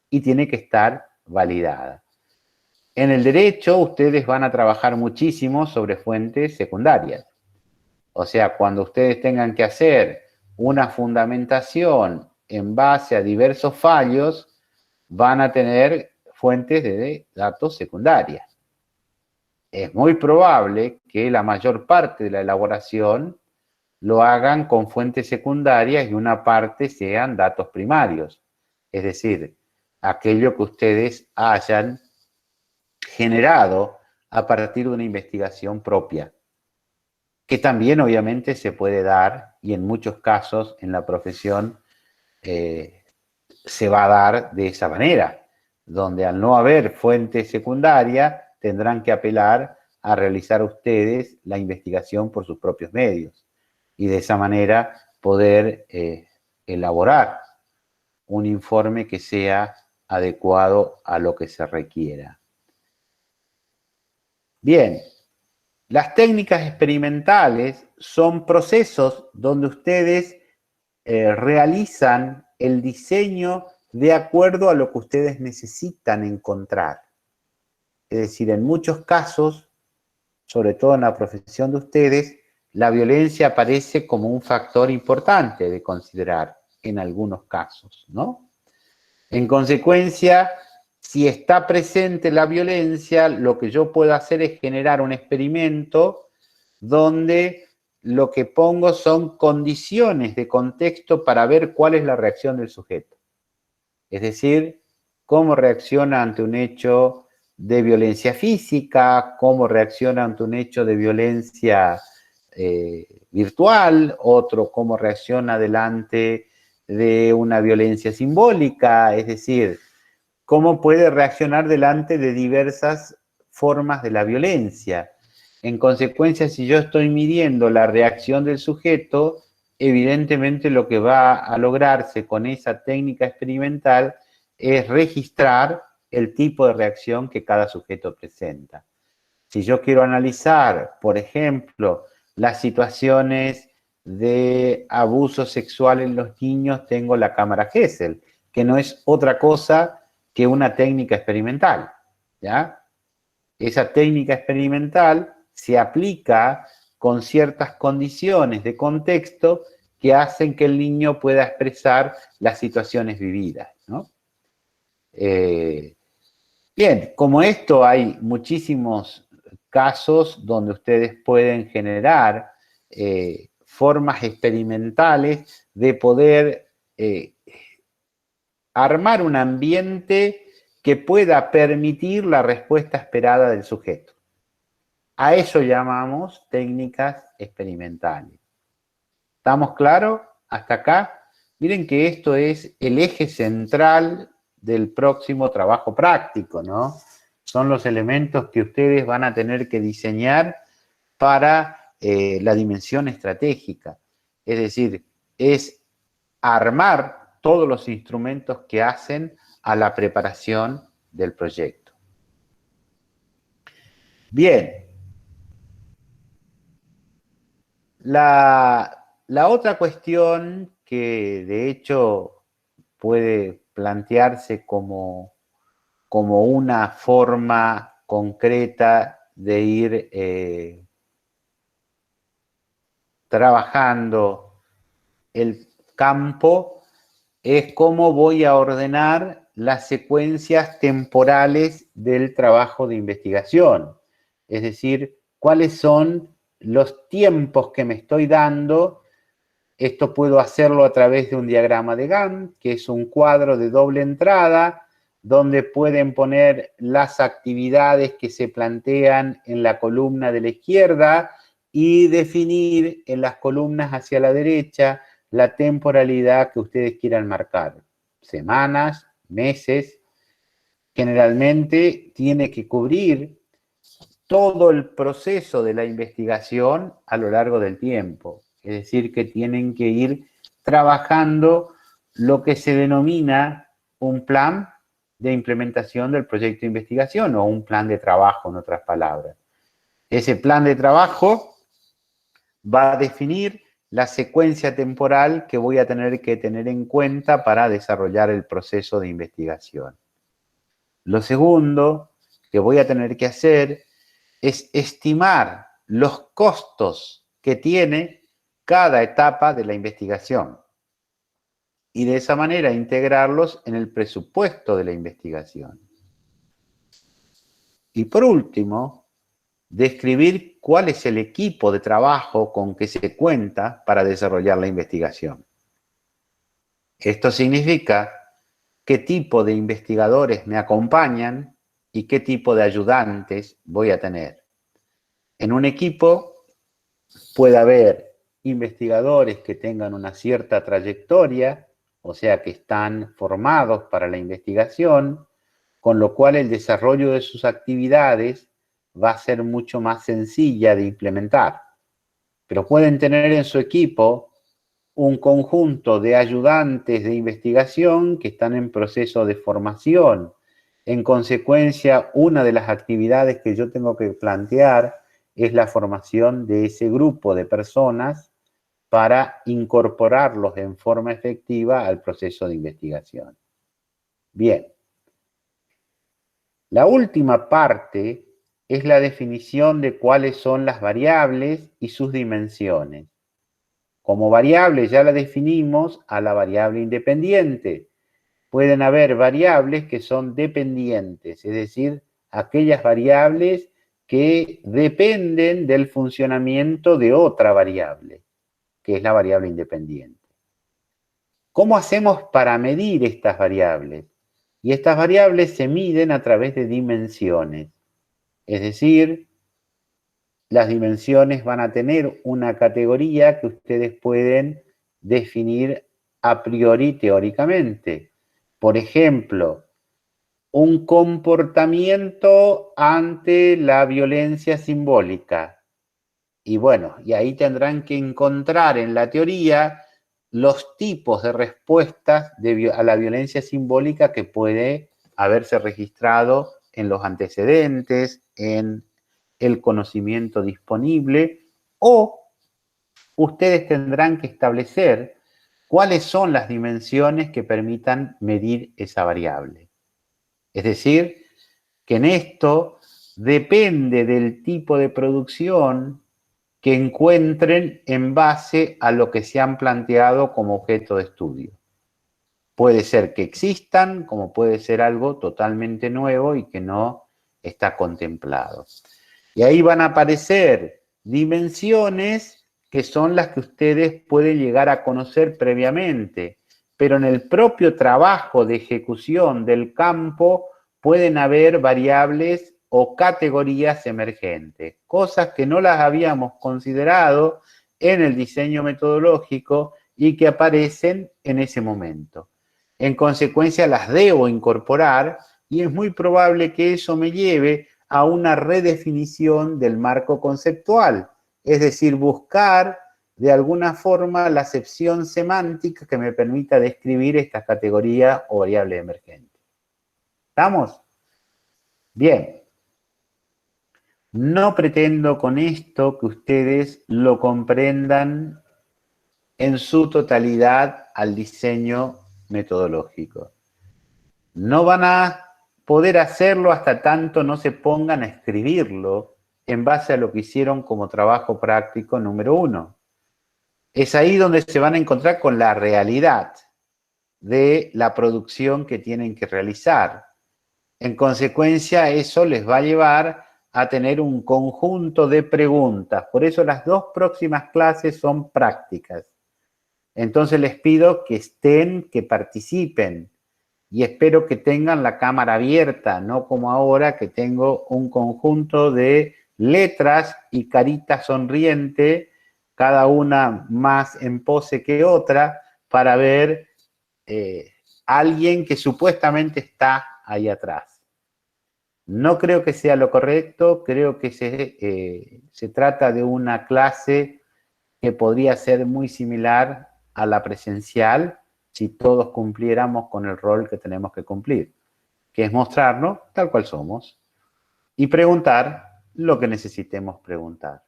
y tiene que estar validada. En el derecho ustedes van a trabajar muchísimo sobre fuentes secundarias. O sea, cuando ustedes tengan que hacer una fundamentación en base a diversos fallos, van a tener fuentes de datos secundarias. Es muy probable que la mayor parte de la elaboración lo hagan con fuentes secundarias y una parte sean datos primarios. Es decir, aquello que ustedes hayan generado a partir de una investigación propia, que también obviamente se puede dar, y en muchos casos en la profesión se va a dar de esa manera, donde al no haber fuente secundaria tendrán que apelar a realizar ustedes la investigación por sus propios medios y de esa manera poder elaborar un informe que sea adecuado a lo que se requiera. Bien, las técnicas experimentales son procesos donde ustedes realizan el diseño de acuerdo a lo que ustedes necesitan encontrar. Es decir, en muchos casos, sobre todo en la profesión de ustedes, la violencia aparece como un factor importante de considerar en algunos casos, ¿no? En consecuencia, si está presente la violencia, lo que yo puedo hacer es generar un experimento donde lo que pongo son condiciones de contexto para ver cuál es la reacción del sujeto. Es decir, cómo reacciona ante un hecho de violencia física, cómo reacciona ante un hecho de violencia virtual, otro cómo reacciona delante de una violencia simbólica, es decir, cómo puede reaccionar delante de diversas formas de la violencia. En consecuencia, si yo estoy midiendo la reacción del sujeto, evidentemente lo que va a lograrse con esa técnica experimental es registrar el tipo de reacción que cada sujeto presenta. Si yo quiero analizar, por ejemplo, las situaciones de abuso sexual en los niños, tengo la cámara Gesell, que no es otra cosa que una técnica experimental, ¿ya? Esa técnica experimental se aplica con ciertas condiciones de contexto que hacen que el niño pueda expresar las situaciones vividas, ¿no? Bien, como esto hay muchísimos casos donde ustedes pueden generar formas experimentales de poder armar un ambiente que pueda permitir la respuesta esperada del sujeto. A eso llamamos técnicas experimentales. ¿Estamos claros hasta acá? Miren que esto es el eje central del próximo trabajo práctico, ¿no? Son los elementos que ustedes van a tener que diseñar para la dimensión estratégica. Es decir, es armar todos los instrumentos que hacen a la preparación del proyecto. Bien. La otra cuestión que de hecho puede plantearse como una forma concreta de ir trabajando el campo es cómo voy a ordenar las secuencias temporales del trabajo de investigación. Es decir, cuáles son los tiempos que me estoy dando. Esto puedo hacerlo a través de un diagrama de Gantt, que es un cuadro de doble entrada, donde pueden poner las actividades que se plantean en la columna de la izquierda y definir en las columnas hacia la derecha la temporalidad que ustedes quieran marcar. Semanas, meses. Generalmente tiene que cubrir todo el proceso de la investigación a lo largo del tiempo. Es decir, que tienen que ir trabajando lo que se denomina un plan de implementación del proyecto de investigación o un plan de trabajo, en otras palabras. Ese plan de trabajo va a definir la secuencia temporal que voy a tener que tener en cuenta para desarrollar el proceso de investigación. Lo segundo que voy a tener que hacer es estimar los costos que tiene cada etapa de la investigación. y de esa manera integrarlos en el presupuesto de la investigación. Y por último, describir cuál es el equipo de trabajo con que se cuenta para desarrollar la investigación. Esto significa qué tipo de investigadores me acompañan y qué tipo de ayudantes voy a tener. En un equipo puede haber investigadores que tengan una cierta trayectoria, o sea, que están formados para la investigación, con lo cual el desarrollo de sus actividades va a ser mucho más sencilla de implementar. Pero pueden tener en su equipo un conjunto de ayudantes de investigación que están en proceso de formación. En consecuencia, una de las actividades que yo tengo que plantear es la formación de ese grupo de personas para incorporarlos en forma efectiva al proceso de investigación. Bien. La última parte es la definición de cuáles son las variables y sus dimensiones. Como variable ya la definimos a la variable independiente. Pueden haber variables que son dependientes, es decir, aquellas variables que dependen del funcionamiento de otra variable, que es la variable independiente. ¿Cómo hacemos para medir estas variables? Y estas variables se miden a través de dimensiones. Es decir, las dimensiones van a tener una categoría que ustedes pueden definir a priori teóricamente. Por ejemplo, un comportamiento ante la violencia simbólica. Y bueno, y ahí tendrán que encontrar en la teoría los tipos de respuestas a la violencia simbólica que puede haberse registrado en los antecedentes, en el conocimiento disponible, o ustedes tendrán que establecer cuáles son las dimensiones que permitan medir esa variable. Es decir, que en esto depende del tipo de producción que encuentren en base a lo que se han planteado como objeto de estudio. Puede ser que existan, como puede ser algo totalmente nuevo y que no está contemplado. Y ahí van a aparecer dimensiones que son las que ustedes pueden llegar a conocer previamente, pero en el propio trabajo de ejecución del campo pueden haber variables o categorías emergentes, cosas que no las habíamos considerado en el diseño metodológico y que aparecen en ese momento. En consecuencia, las debo incorporar y es muy probable que eso me lleve a una redefinición del marco conceptual, es decir, buscar de alguna forma la acepción semántica que me permita describir esta categoría o variable emergente. ¿Estamos? Bien. No pretendo con esto que ustedes lo comprendan en su totalidad al diseño metodológico. No van a poder hacerlo hasta tanto no se pongan a escribirlo en base a lo que hicieron como trabajo práctico número 1. Es ahí donde se van a encontrar con la realidad de la producción que tienen que realizar. En consecuencia, eso les va a llevar a tener un conjunto de preguntas. Por eso las 2 próximas clases son prácticas. Entonces les pido que estén, que participen y espero que tengan la cámara abierta, no como ahora que tengo un conjunto de letras y caritas sonriente, cada una más en pose que otra, para ver alguien que supuestamente está ahí atrás. No creo que sea lo correcto, creo que se trata de una clase que podría ser muy similar a la presencial si todos cumpliéramos con el rol que tenemos que cumplir, que es mostrarnos tal cual somos y preguntar lo que necesitemos preguntar.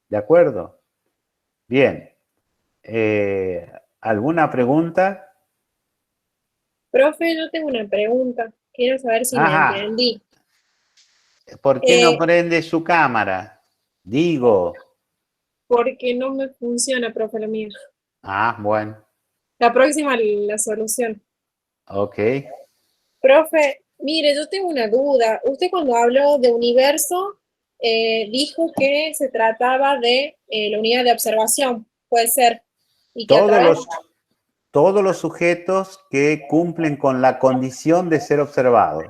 ¿De acuerdo? Bien. ¿Alguna pregunta? Profe, yo tengo una pregunta. Quiero saber si me Ajá. entendí. ¿Por qué no prende su cámara? Digo. Porque no me funciona, profe, lo mío. Ah, bueno. La próxima, la solución. Ok. Profe, mire, yo tengo una duda. Usted cuando habló de universo, dijo que se trataba de la unidad de observación, puede ser, y que a Todos través, los, todos los sujetos que cumplen con la condición de ser observados.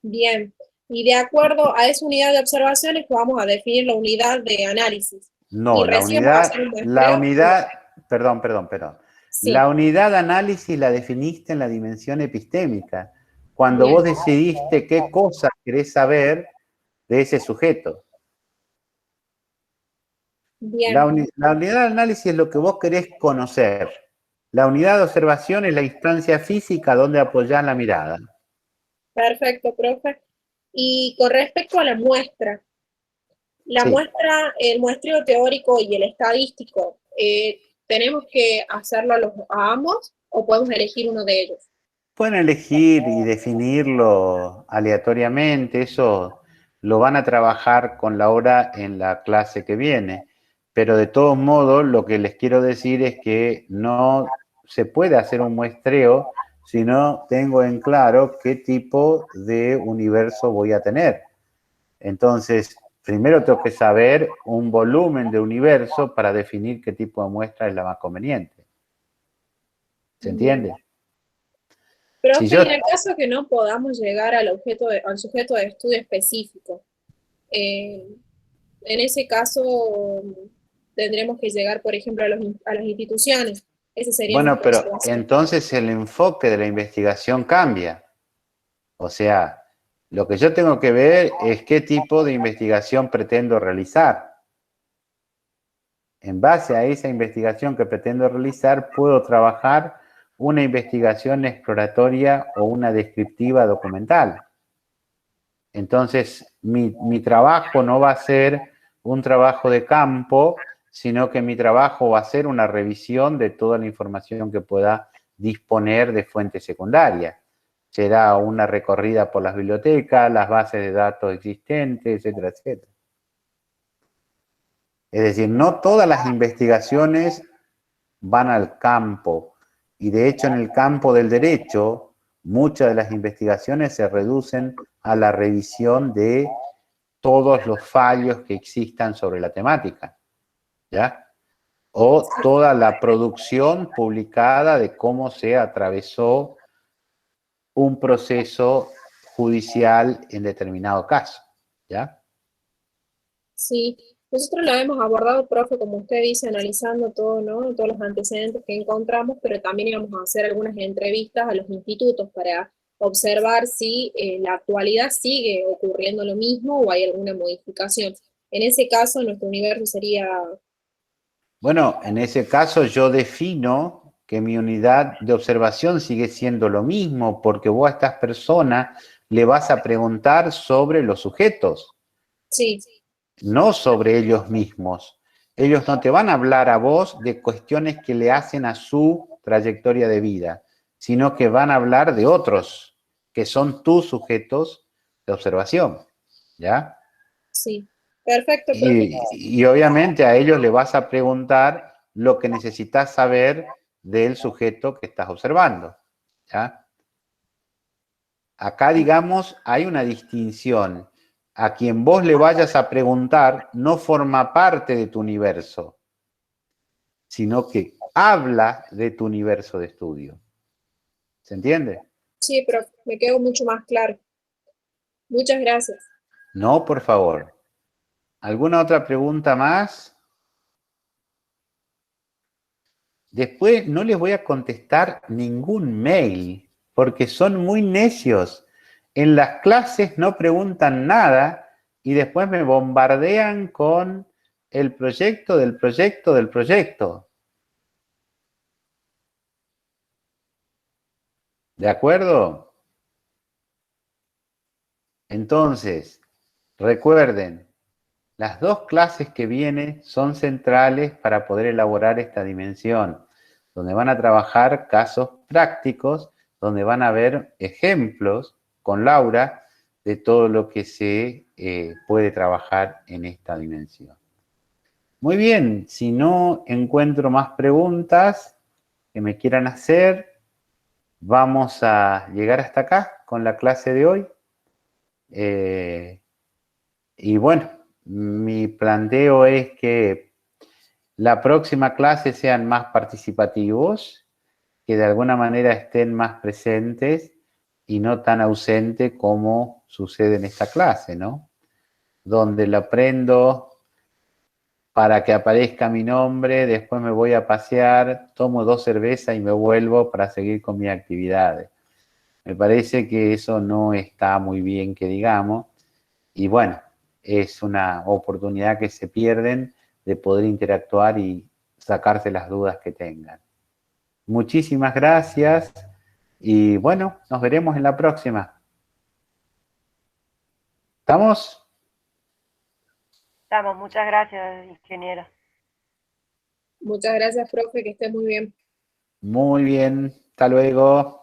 bien, y de acuerdo a esa unidad de observación es que vamos a definir la unidad de análisis. No, Y recién vamos a hacer un la muestreo. unidad, perdón. La Sí, unidad de análisis la definiste en la dimensión epistémica, cuando bien, vos decidiste qué cosas querés saber de ese sujeto. bien. La unidad de análisis es lo que vos querés conocer. La unidad de observación es la instancia física donde apoyás la mirada. Perfecto, profe. Y con respecto a la Sí. muestra, el muestreo teórico y el estadístico, ¿tenemos que hacerlo a ambos o podemos elegir uno de ellos? Pueden elegir y definirlo aleatoriamente, eso lo van a trabajar con Laura en la clase que viene, pero de todos modos lo que les quiero decir es que no se puede hacer un muestreo si no tengo en claro qué tipo de universo voy a tener. Entonces, primero tengo que saber un volumen de universo para definir qué tipo de muestra es la más conveniente. ¿Se Bien. entiende? Si Profe, yo y en el caso que no podamos llegar al sujeto de estudio específico, eh, en ese caso tendremos que llegar, por ejemplo, a las instituciones. Esa sería Bueno, nuestra pero observación. entonces el enfoque de la investigación cambia. O sea, lo que yo tengo que ver es qué tipo de investigación pretendo realizar. En base a esa investigación que pretendo realizar, puedo trabajar una investigación exploratoria o una descriptiva documental. Entonces, mi trabajo no va a ser un trabajo de campo, sino que mi trabajo va a ser una revisión de toda la información que pueda disponer de fuentes secundarias. Será una recorrida por las bibliotecas, las bases de datos existentes, etcétera, etcétera. Es decir, no todas las investigaciones van al campo. Y de hecho, en el campo del derecho, muchas de las investigaciones se reducen a la revisión de todos los fallos que existan sobre la temática, ¿ya? O toda la producción publicada de cómo se atravesó un proceso judicial en determinado caso, ¿ya? Sí, nosotros lo hemos abordado, profe, como usted dice, analizando todo, ¿no? Todos los antecedentes que encontramos, pero también íbamos a hacer algunas entrevistas a los institutos para observar si en la actualidad sigue ocurriendo lo mismo o hay alguna modificación. En ese caso, nuestro universo sería, Bueno, en ese caso yo defino que mi unidad de observación sigue siendo lo mismo, porque vos a estas personas le vas a preguntar sobre los sujetos, sí, no sobre ellos mismos. Ellos no te van a hablar a vos de cuestiones que le hacen a su trayectoria de vida, sino que van a hablar de otros, que son tus sujetos de observación, ¿ya? sí. Perfecto, profe. Y obviamente a ellos le vas a preguntar lo que necesitas saber del sujeto que estás observando, ¿ya? Acá, digamos, hay una distinción. A quien vos le vayas a preguntar no forma parte de tu universo, sino que habla de tu universo de estudio. ¿Se entiende? Sí, profe, me quedó mucho más claro. Muchas gracias. No, por favor. ¿Alguna otra pregunta más? Después no les voy a contestar ningún mail, porque son muy necios. En las clases no preguntan nada y después me bombardean con el proyecto del proyecto del proyecto. ¿De acuerdo? Entonces, recuerden, las dos clases que vienen son centrales para poder elaborar esta dimensión, donde van a trabajar casos prácticos, donde van a ver ejemplos con Laura de todo lo que se puede trabajar en esta dimensión. Muy bien, si no encuentro más preguntas, que me quieran hacer. Vamos a llegar hasta acá con la clase de hoy. Y bueno, mi planteo es que la próxima clase sean más participativos, que de alguna manera estén más presentes y no tan ausentes como sucede en esta clase, ¿no? Donde lo aprendo para que aparezca mi nombre, después me voy a pasear, tomo 2 cervezas y me vuelvo para seguir con mis actividades. Me parece que eso no está muy bien que digamos, y bueno, es una oportunidad que se pierden de poder interactuar y sacarse las dudas que tengan. Muchísimas gracias y bueno, nos veremos en la próxima. ¿Estamos? Estamos, muchas gracias, ingeniera. Muchas gracias, profe, que esté muy bien. Muy bien, hasta luego.